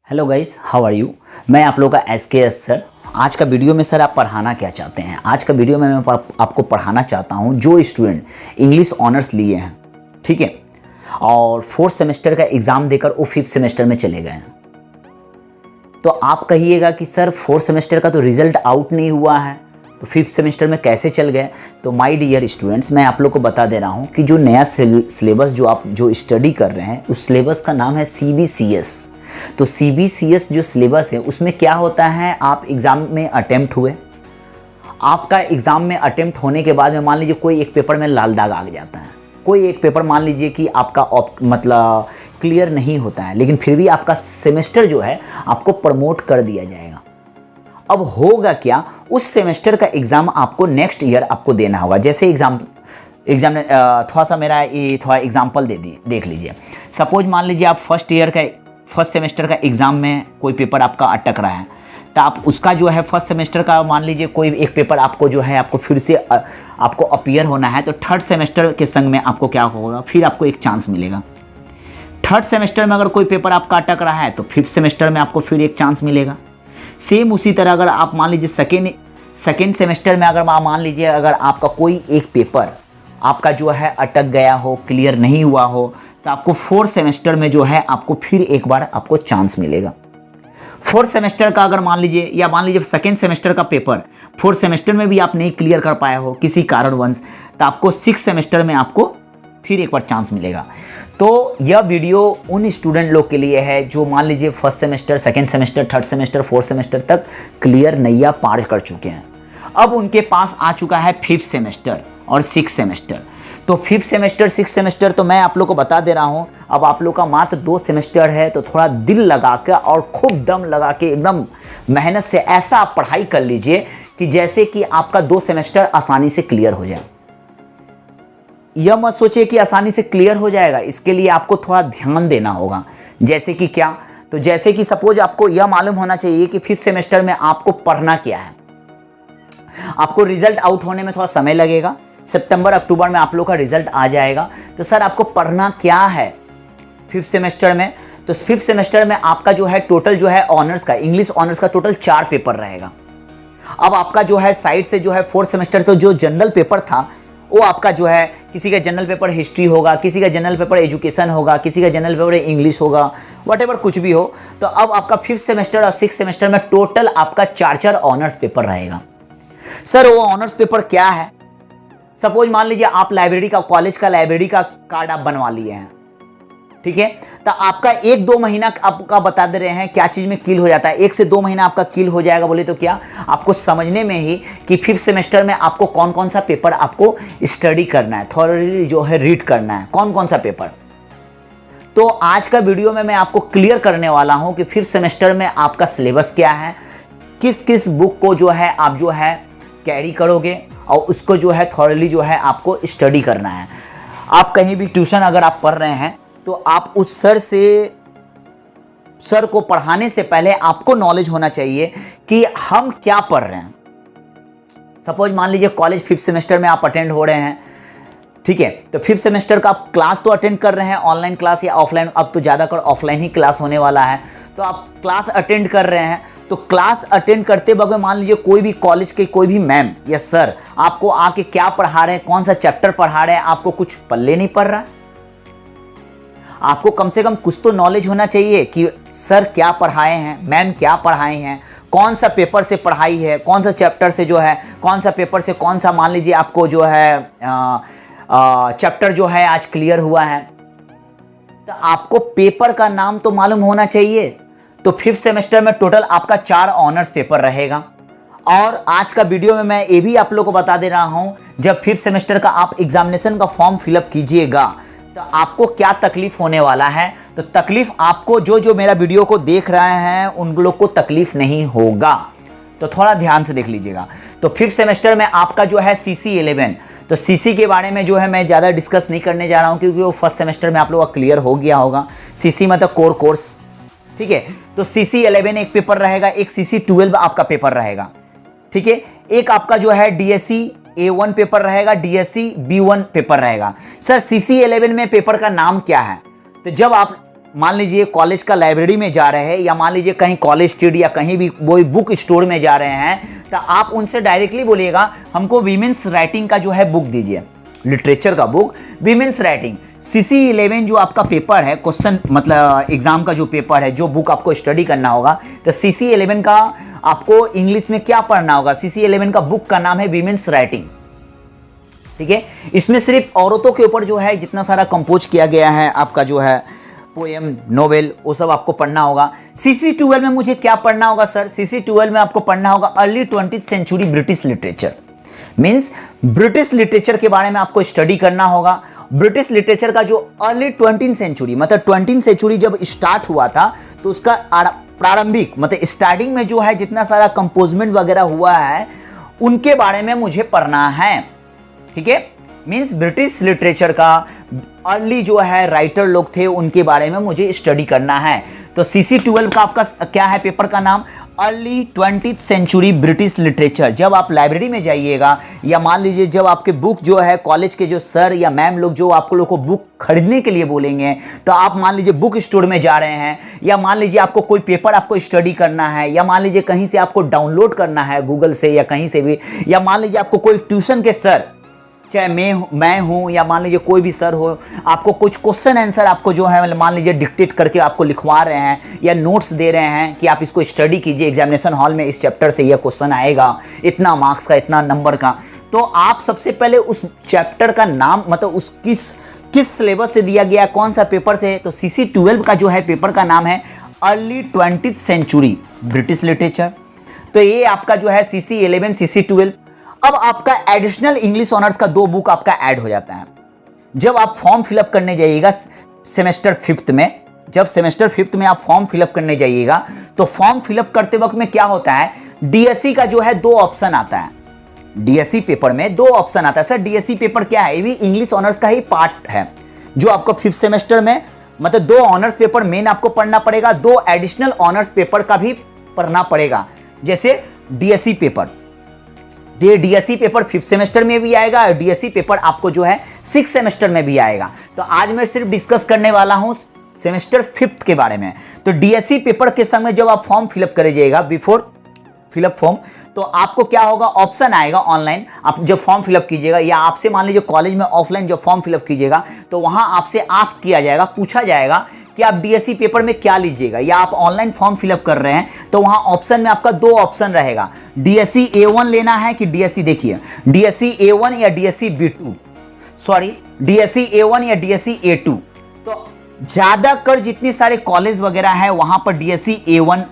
Hello guys, how are you. मैं आप लोगों का SKS सर। आज का वीडियो में सर आप पढ़ाना क्या चाहते हैं? आज का वीडियो में मैं आपको पढ़ाना चाहता हूं जो स्टूडेंट इंग्लिश ऑनर्स लिए हैं, ठीक है, और 4th सेमेस्टर का एग्ज़ाम देकर वो 5th सेमेस्टर में चले गए हैं। तो आप कहिएगा कि सर 4th सेमेस्टर का तो रिजल्ट आउट नहीं हुआ है, तो 5th सेमेस्टर में कैसे चल गए? तो माय डियर स्टूडेंट्स, मैं आप लोग को बता दे रहा हूँ कि जो नया सिलेबस जो आप स्टडी कर रहे हैं, उस सिलेबस का नाम है CBCS। तो CBCS जो सिलेबस है उसमें क्या होता है, आप एग्ज़ाम में अटेम्प्ट हुए, आपका एग्ज़ाम में अटेम्प्ट होने के बाद में मान लीजिए कोई एक पेपर में लाल दाग आ जाता है, कोई एक पेपर मान लीजिए कि आपका मतलब क्लियर नहीं होता है, लेकिन फिर भी आपका सेमेस्टर जो है आपको प्रमोट कर दिया जाएगा। अब होगा क्या, उस सेमेस्टर का एग्ज़ाम आपको नेक्स्ट ईयर आपको देना होगा। जैसे एग्ज़ाम थोड़ा सा मेरा ये थोड़ा एग्जाम्पल देख लीजिए। सपोज मान लीजिए आप फर्स्ट सेमेस्टर का एग्ज़ाम में कोई पेपर आपका अटक रहा है, तो आप उसका जो है फर्स्ट सेमेस्टर का मान लीजिए कोई एक पेपर आपको जो है आपको फिर से आपको अपीयर होना है, तो थर्ड सेमेस्टर के संग में आपको क्या होगा, फिर आपको एक चांस मिलेगा। थर्ड सेमेस्टर में अगर कोई पेपर आपका अटक रहा है तो 5th सेमेस्टर में आपको फिर एक चांस मिलेगा। सेम उसी तरह अगर आप मान लीजिए सेकेंड सेमेस्टर में अगर मान लीजिए अगर आपका कोई एक पेपर आपका जो है अटक गया हो, क्लियर नहीं हुआ हो, तो आपको 4th सेमेस्टर में जो है आपको फिर एक बार आपको चांस मिलेगा। 4th सेमेस्टर का अगर मान लीजिए या मान लीजिए सेकेंड सेमेस्टर का पेपर 4th सेमेस्टर में भी आप नहीं क्लियर कर पाए हो किसी कारणवश, तो आपको 6th सेमेस्टर में आपको फिर एक बार चांस मिलेगा। तो यह वीडियो उन स्टूडेंट लोग के लिए है जो मान लीजिए first semester, second semester, third semester, 4th semester तक क्लियर नैया पार कर चुके हैं। अब उनके पास आ चुका है 5th सेमेस्टर और 6th सेमेस्टर। तो 5th सेमेस्टर, 6th सेमेस्टर तो मैं आप लोग को बता दे रहा हूँ, अब आप लोग का मात्र 2 सेमेस्टर है, तो थोड़ा दिल लगा के और खूब दम लगा के एकदम मेहनत से ऐसा आप पढ़ाई कर लीजिए कि जैसे कि आपका 2 सेमेस्टर आसानी से क्लियर हो जाए। यह मत सोचिए कि आसानी से क्लियर हो जाएगा, इसके लिए आपको थोड़ा ध्यान देना होगा। जैसे कि क्या, तो जैसे कि सपोज आपको यह मालूम होना चाहिए कि 5th सेमेस्टर में आपको पढ़ना क्या है। आपको रिजल्ट आउट होने में थोड़ा समय लगेगा, सितंबर अक्टूबर में आप लोग का रिजल्ट आ जाएगा। तो सर आपको पढ़ना क्या है 5th सेमेस्टर में? तो 5th सेमेस्टर में आपका जो है टोटल जो है ऑनर्स का, इंग्लिश ऑनर्स का टोटल 4 पेपर रहेगा। अब आपका जो है साइड से जो है 4th सेमेस्टर तो जो जनरल पेपर था वो आपका जो है, किसी का जनरल पेपर हिस्ट्री होगा, किसी का जनरल पेपर एजुकेशन होगा, किसी का जनरल पेपर इंग्लिश होगा, व्हाटएवर कुछ भी हो। तो अब आपका 5th सेमेस्टर और 6th सेमेस्टर में टोटल आपका 4 ऑनर्स पेपर रहेगा। सर वो ऑनर्स पेपर क्या है? सपोज मान लीजिए आप लाइब्रेरी का, कॉलेज का लाइब्रेरी का कार्ड आप बनवा लिए हैं, ठीक है, तो आपका 1-2 महीना आपका बता दे रहे हैं क्या चीज में किल हो जाता है। 1 से 2 महीना आपका किल हो जाएगा। बोले तो क्या, आपको समझने में ही कि 5th सेमेस्टर में आपको कौन कौन सा पेपर आपको स्टडी करना है, थॉरली जो है रीड करना है, कौन कौन सा पेपर। तो आज का वीडियो में मैं आपको क्लियर करने वाला हूं कि 5th सेमेस्टर में आपका सिलेबस क्या है, किस किस बुक को जो है आप जो है कैरी करोगे और उसको जो है थॉरली जो है आपको स्टडी करना है। आप कहीं भी ट्यूशन अगर आप पढ़ रहे हैं तो आप उस सर को पढ़ाने से पहले आपको नॉलेज होना चाहिए कि हम क्या पढ़ रहे हैं। सपोज मान लीजिए कॉलेज 5th सेमेस्टर में आप अटेंड हो रहे हैं, ठीक है, तो 5th सेमेस्टर का आप क्लास तो अटेंड कर रहे हैं, ऑनलाइन क्लास या ऑफलाइन, अब तो ज़्यादातर ऑफलाइन ही क्लास होने वाला है। तो आप क्लास अटेंड कर रहे हैं, तो क्लास अटेंड करते वक्त मान लीजिए कोई भी कॉलेज के कोई भी मैम या सर आपको आके क्या पढ़ा रहे हैं, कौन सा चैप्टर पढ़ा रहे हैं, आपको कुछ पल्ले नहीं पड़ रहा है। आपको कम से कम कुछ तो नॉलेज होना चाहिए कि सर क्या पढ़ाए हैं, मैम क्या पढ़ाए हैं, कौन सा पेपर से पढ़ाई है, कौन सा चैप्टर से जो है, कौन सा पेपर से कौन सा मान लीजिए आपको जो है चैप्टर जो है आज क्लियर हुआ है। तो आपको पेपर का नाम तो मालूम होना चाहिए। तो 5th सेमेस्टर में टोटल आपका 4 ऑनर्स पेपर रहेगा। और आज का वीडियो में मैं ये भी आप लोगों को बता दे रहा हूं, जब 5th सेमेस्टर का आप एग्जामिनेशन का फॉर्म फिलअप कीजिएगा तो आपको क्या तकलीफ होने वाला है। तो तकलीफ आपको जो मेरा वीडियो को देख रहे हैं उन लोग को तकलीफ नहीं होगा, तो थोड़ा ध्यान से देख लीजिएगा। तो 5th सेमेस्टर में आपका जो है CC11, तो CC के बारे में जो है मैं ज़्यादा डिस्कस नहीं करने जा रहा हूं क्योंकि वो फर्स्ट सेमेस्टर में आप लोगों का क्लियर हो गया होगा। CC मतलब कोर कोर्स, ठीक है। तो CC11 एक पेपर रहेगा, एक CC12 आपका पेपर रहेगा, ठीक है। एक आपका जो है DSC A1 पेपर रहेगा, DSC B1 पेपर रहेगा। सर CC11 में पेपर का नाम क्या है? तो जब आप मान लीजिए कॉलेज का लाइब्रेरी में जा रहे हैं या मान लीजिए कहीं कॉलेज स्ट्रीट या कहीं भी कोई बुक स्टोर में जा रहे हैं, तो आप उनसे डायरेक्टली बोलिएगा हमको वीमेंस राइटिंग का जो है बुक दीजिए, लिटरेचर का बुक वीमेंस राइटिंग। CC11 जो आपका पेपर है, क्वेश्चन मतलब एग्जाम का जो पेपर है, जो बुक आपको स्टडी करना होगा, तो CC11 का आपको इंग्लिश में क्या पढ़ना होगा? CC11 का बुक का नाम है वीमेंस राइटिंग। ठीक है, इसमें सिर्फ औरतों के ऊपर जो है जितना सारा कंपोज किया गया है आपका जो है पोएम, नोवेल, वो सब आपको पढ़ना होगा। CC12 में मुझे क्या पढ़ना होगा सर? CC12 में आपको पढ़ना होगा early 20th century British literature. Means British literature के बारे में आपको स्टडी करना होगा। ब्रिटिश लिटरेचर का जो अर्ली 20th सेंचुरी मतलब 20th सेंचुरी जब स्टार्ट हुआ था, तो उसका प्रारंभिक मतलब स्टार्टिंग में जो है जितना सारा कंपोजमेंट वगैरह हुआ है उनके बारे में मुझे पढ़ना है। ठीक है, मीन्स ब्रिटिश लिटरेचर का अर्ली जो है राइटर लोग थे उनके बारे में मुझे स्टडी करना है। तो CC12 का आपका क्या है पेपर का नाम? Early 20th century British literature. जब आप लाइब्रेरी में जाइएगा या मान लीजिए जब आपके बुक जो है कॉलेज के जो सर या मैम लोग जो आपको लोग को बुक खरीदने के लिए बोलेंगे, तो आप मान लीजिए बुक स्टोर में जा रहे हैं या मान लीजिए आपको कोई पेपर आपको स्टडी करना है या मान लीजिए कहीं से आपको डाउनलोड करना है गूगल से या कहीं से भी, या मान लीजिए आपको कोई ट्यूशन के सर, चाहे मैं हूं या मान लीजिए कोई भी सर हो, आपको कुछ क्वेश्चन आंसर आपको जो है मान लीजिए डिक्टेट करके आपको लिखवा रहे हैं या नोट्स दे रहे हैं कि आप इसको स्टडी कीजिए, एग्जामिनेशन हॉल में इस चैप्टर से यह क्वेश्चन आएगा, इतना मार्क्स का, इतना नंबर का। तो आप सबसे पहले उस चैप्टर का नाम मतलब उस किस सिलेबस से दिया गया, कौन सा पेपर से है, तो CC12 का जो है पेपर का नाम है early 20th century British literature. तो ये आपका जो है CC11 CC12। अब आपका एडिशनल इंग्लिश ऑनर्स का 2 बुक आपका ऐड हो जाता है। जब आप फॉर्म फिलअप करने जाइएगा सेमेस्टर 5th में, जब सेमेस्टर 5th में आप फॉर्म फिलअप करने जाइएगा, तो फॉर्म फिलअप करते वक्त में क्या होता है, DSC का जो है 2 ऑप्शन आता है। DSC पेपर में 2 ऑप्शन आता है। सर DSC पेपर क्या है? ये भी इंग्लिश ऑनर्स का ही पार्ट है जो आपको 5th सेमेस्टर में मतलब 2 ऑनर्स पेपर मेन आपको पढ़ना पड़ेगा, 2 एडिशनल ऑनर्स पेपर का भी पढ़ना पड़ेगा। जैसे DSC paper, DSC paper 5th semester में भी आएगा और DSC पेपर आपको जो है 6th सेमेस्टर में भी आएगा। तो आज मैं सिर्फ डिस्कस करने वाला हूं सेमेस्टर 5th के बारे में। तो DSC पेपर के समय जब आप फॉर्म फिलअप करे जाइएगा, बिफोर फिलअप फॉर्म, तो आपको क्या होगा, ऑप्शन आएगा ऑनलाइन। आप जब फॉर्म फिलअप कीजिएगा या आपसे मान लीजिए कॉलेज में ऑफलाइन जब फॉर्म फिलअप कीजिएगा, तो वहां आपसे आस्क किया जाएगा, पूछा जाएगा कि आप DSC पेपर में क्या लीजिएगा, या आप ऑनलाइन फॉर्म फिलअप कर रहे हैं तो वहां ऑप्शन में आपका 2 ऑप्शन रहेगा, DSC A1 लेना है कि DSC, देखिए DSC A1 या DSC B2, sorry DSC A1 या DSC A2। तो ज्यादातर जितने सारे कॉलेज वगैरह हैं वहां पर DSC A1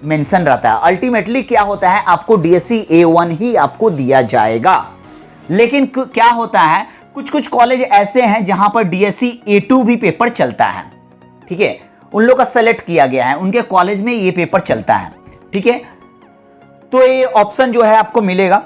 मेंशन रहता है। अल्टीमेटली क्या होता है, आपको DSC A1 ही आपको दिया जाएगा। लेकिन क्या होता है, कुछ कॉलेज ऐसे हैं जहां पर DSC A2 भी पेपर चलता है। ठीक है, उन लोग का सेलेक्ट किया गया है, उनके कॉलेज में ये पेपर चलता है। ठीक है, तो ये ऑप्शन जो है आपको मिलेगा।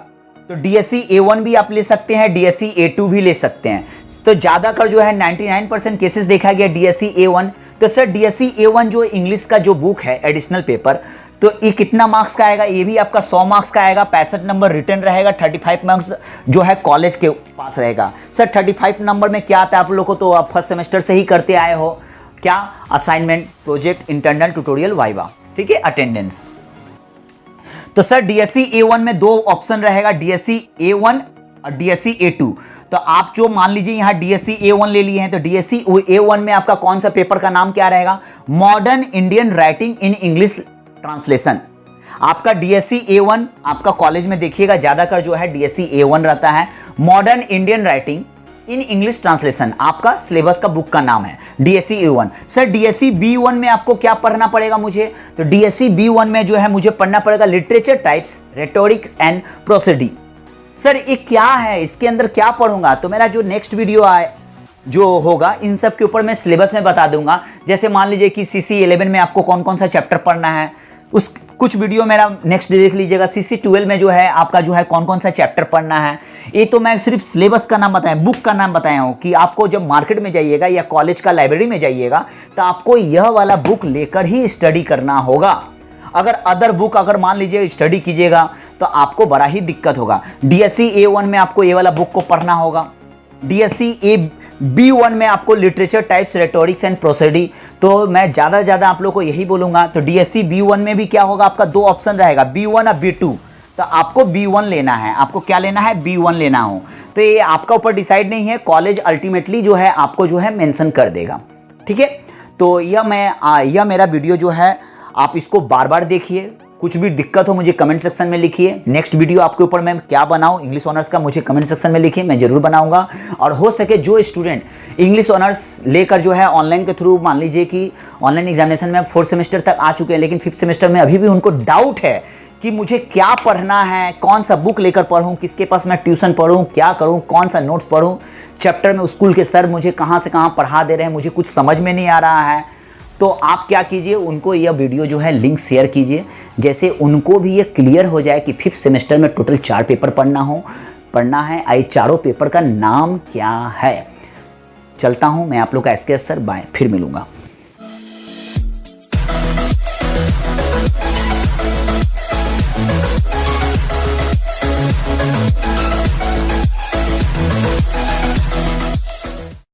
तो DSC A1 भी आप ले सकते हैं, DSC A2 भी ले सकते हैं। तो ज्यादातर जो है 99% केसेस देखा गया DSC A1। तो सर DSC A1 जो इंग्लिश का जो बुक है एडिशनल पेपर, तो ये कितना मार्क्स का आएगा? ये भी आपका 100 मार्क्स का आएगा, 65 नंबर रिटर्न रहेगा, 35 मार्क्स जो है कॉलेज के पास रहेगा। सर 35 नंबर में क्या आता है आप लोग को, तो आप फर्स्ट सेमेस्टर से ही करते आए हो, क्या, assignment, project, internal, tutorial, viva. ठीक है, अटेंडेंस। तो सर DSC A1 में 2 ऑप्शन रहेगा, DSC A1 और DSC A2। तो आप जो मान लीजिए यहाँ DSC A1 ले लिए हैं, तो DSC A1 में आपका कौन सा पेपर का नाम क्या रहेगा, modern Indian writing in English translation. आपका DSC A1 आपका कॉलेज में देखिएगा ज्यादातर जो है DSC A1 रहता है, modern Indian writing in English translation आपका सिलेबस का बुक का नाम है DSC A1। Sir DSC B1 में आपको क्या पढ़ना पड़ेगा मुझे, तो DSC B1 में जो है मुझे पढ़ना पड़ेगा literature types, rhetorics and prosody. Sir ये क्या है, इसके अंदर क्या पढ़ूंगा, तो मेरा जो नेक्स्ट वीडियो आए जो होगा इन सब के ऊपर मैं सिलेबस में बता दूंगा। जैसे मान लीजिए कि CC11 में आपको कौन कौन सा चैप्टर पढ़ना है, उस कुछ वीडियो मेरा नेक्स्ट देख लीजिएगा। CC12 में जो है आपका जो है कौन कौन सा चैप्टर पढ़ना है, ये तो मैं सिर्फ सिलेबस का नाम बताया, बुक का नाम बताया हूँ कि आपको जब मार्केट में जाइएगा या कॉलेज का लाइब्रेरी में जाइएगा तो आपको यह वाला बुक लेकर ही स्टडी करना होगा। अगर अदर बुक अगर मान लीजिए स्टडी कीजिएगा तो आपको बड़ा ही दिक्कत होगा। DSC A1 में आपको ये वाला बुक को पढ़ना होगा, DSC B1 में आपको लिटरेचर टाइप्स, रेटोरिक्स एंड प्रोसेडी। तो मैं ज़्यादा आप लोग को यही बोलूँगा। तो DSC B1 में भी क्या होगा, आपका 2 ऑप्शन रहेगा, B1 और B2। तो आपको B1 लेना है, आपको क्या लेना है, B1 लेना हो। तो ये आपका ऊपर डिसाइड नहीं है, कॉलेज अल्टीमेटली जो है आपको जो है मेंशन कर देगा, ठीक है। तो यह मेरा वीडियो जो है आप इसको बार बार देखिए, कुछ भी दिक्कत हो मुझे कमेंट सेक्शन में लिखिए। नेक्स्ट वीडियो आपके ऊपर मैं क्या बनाऊं इंग्लिश ऑनर्स का, मुझे कमेंट सेक्शन में लिखिए, मैं जरूर बनाऊंगा। और हो सके जो स्टूडेंट इंग्लिश ऑनर्स लेकर जो है ऑनलाइन के थ्रू, मान लीजिए कि ऑनलाइन एग्जामिनेशन में 4th सेमेस्टर तक आ चुके हैं, लेकिन 5th सेमेस्टर में अभी भी उनको डाउट है कि मुझे क्या पढ़ना है, कौन सा बुक लेकर पढ़ूं, किसके पास मैं ट्यूशन पढ़ूं, क्या करूं, कौन सा नोट्स पढ़ूं, चैप्टर में स्कूल के सर मुझे कहां से कहां पढ़ा दे रहे हैं, मुझे कुछ समझ में नहीं आ रहा है। तो आप क्या कीजिए, उनको यह वीडियो जो है लिंक शेयर कीजिए, जैसे उनको भी ये क्लियर हो जाए कि 5th सेमेस्टर में टोटल 4 पेपर पढ़ना है। आई चारों पेपर का नाम क्या है। चलता हूं मैं आप लोग का SKS सर, बाय, फिर मिलूंगा।